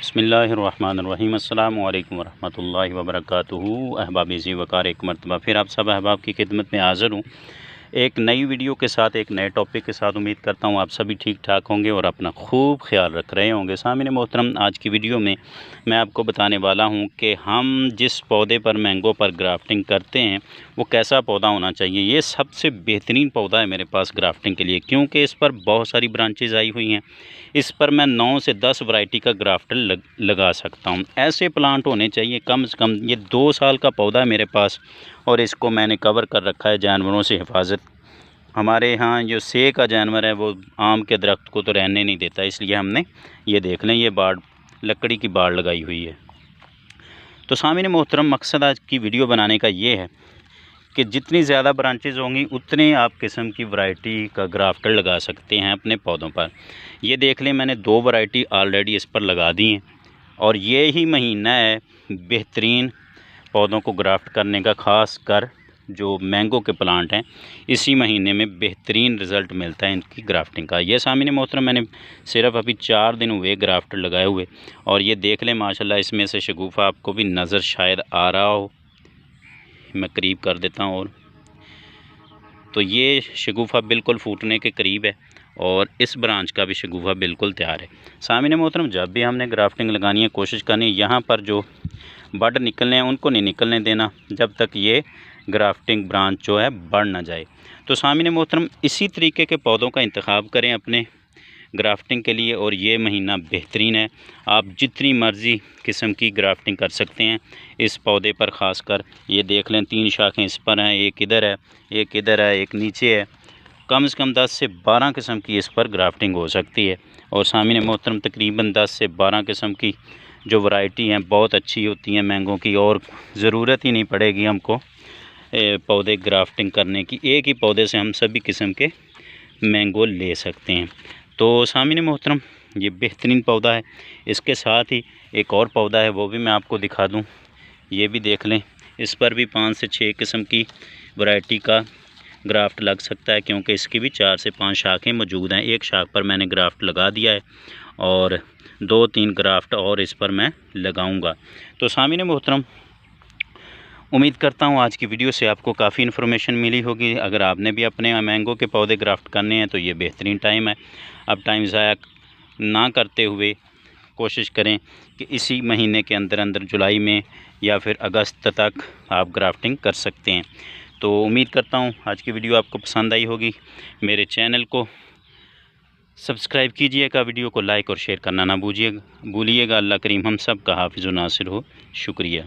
बिस्मिल्लाहिर्रहमानिर्रहीम अस्सलामु अलैकुम वरहमतुल्लाहि वबरकातुहू। अहबाब ज़ी वक़ार एक मरतबा फिर आप सब अहबाब की खिदमत में हाज़िर हूँ एक नई वीडियो के साथ, एक नए टॉपिक के साथ। उम्मीद करता हूँ आप सभी ठीक ठाक होंगे और अपना खूब ख्याल रख रहे होंगे। सामने मोहतरम, आज की वीडियो में मैं आपको बताने वाला हूँ कि हम जिस पौधे पर मैंगो पर ग्राफ्टिंग करते हैं वो कैसा पौधा होना चाहिए। ये सबसे बेहतरीन पौधा है मेरे पास ग्राफ्टिंग के लिए, क्योंकि इस पर बहुत सारी ब्रांचेज आई हुई हैं। इस पर मैं 9 से 10 वैरायटी का ग्राफ्टर लगा सकता हूँ। ऐसे प्लांट होने चाहिए कम से कम। ये 2 साल का पौधा है मेरे पास और इसको मैंने कवर कर रखा है जानवरों से हिफाजत। हमारे यहाँ जो सेब का जानवर है वो आम के दरख्त को तो रहने नहीं देता, इसलिए हमने ये देख लें, ये बाड़, लकड़ी की बाड़ लगाई हुई है। तो सामने मोहतरम, मकसद आज की वीडियो बनाने का ये है कि जितनी ज़्यादा ब्रांचेज होंगी उतने आप किस्म की वैरायटी का ग्राफ्टर लगा सकते हैं अपने पौधों पर। ये देख लें, मैंने 2 वैरायटी ऑलरेडी इस पर लगा दी हैं और ये ही महीना है बेहतरीन पौधों को ग्राफ्ट करने का। ख़ास कर जो मैंगो के प्लांट हैं, इसी महीने में बेहतरीन रिज़ल्ट मिलता है इनकी ग्राफ्टिंग का। ये सामने मोहतरम, मैंने सिर्फ अभी 4 दिन हुए ग्राफ्टर लगाए हुए और ये देख लें माशाल्लाह, इसमें से शगुफ़ा आपको भी नज़र शायद आ रहा हो। मैं करीब कर देता हूँ। और तो ये शगुफ़ा बिल्कुल फूटने के करीब है और इस ब्रांच का भी शगुफ़ा बिल्कुल तैयार है। सामने मोहतरम, जब भी हमने ग्राफ्टिंग लगानी है कोशिश करनी है यहाँ पर जो बड निकलने हैं उनको नहीं निकलने देना जब तक ये ग्राफ्टिंग ब्रांच जो है बढ़ ना जाए। तो सामने मोहतरम, इसी तरीके के पौधों का इंतखाब करें अपने ग्राफ्टिंग के लिए और ये महीना बेहतरीन है। आप जितनी मर्ज़ी किस्म की ग्राफ्टिंग कर सकते हैं इस पौधे पर। ख़ास कर ये देख लें, 3 शाखें इस पर हैं, एक इधर है, एक इधर है, एक नीचे है। कम से कम 10 से 12 किस्म की इस पर ग्राफ्टिंग हो सकती है। और सामने मोहतरम, तकरीबन 10 से 12 किस्म की जो वैरायटी हैं बहुत अच्छी होती हैं मैंगो की, और ज़रूरत ही नहीं पड़ेगी हमको पौधे ग्राफ्टिंग करने की। एक ही पौधे से हम सभी किस्म के मैंगो ले सकते हैं। तो सामने मोहतरम, ये बेहतरीन पौधा है। इसके साथ ही एक और पौधा है, वो भी मैं आपको दिखा दूं। ये भी देख लें, इस पर भी 5 से 6 किस्म की वैरायटी का ग्राफ्ट लग सकता है, क्योंकि इसकी भी 4 से 5 शाखें मौजूद हैं। एक शाख पर मैंने ग्राफ्ट लगा दिया है और 2-3 ग्राफ्ट और इस पर मैं लगाऊंगा। तो सामने मोहतरम, उम्मीद करता हूँ आज की वीडियो से आपको काफ़ी इन्फॉर्मेशन मिली होगी। अगर आपने भी अपने मैंगो के पौधे ग्राफ्ट करने हैं तो ये बेहतरीन टाइम है। अब टाइम ज़ाया ना करते हुए कोशिश करें कि इसी महीने के अंदर अंदर, जुलाई में या फिर अगस्त तक आप ग्राफ्टिंग कर सकते हैं। तो उम्मीद करता हूँ आज की वीडियो आपको पसंद आई होगी। मेरे चैनल को सब्सक्राइब कीजिएगा, वीडियो को लाइक और शेयर करना ना भूलिएगा। अल्लाह करीम हम सब का हाफिज़ व नासिर हो। शुक्रिया।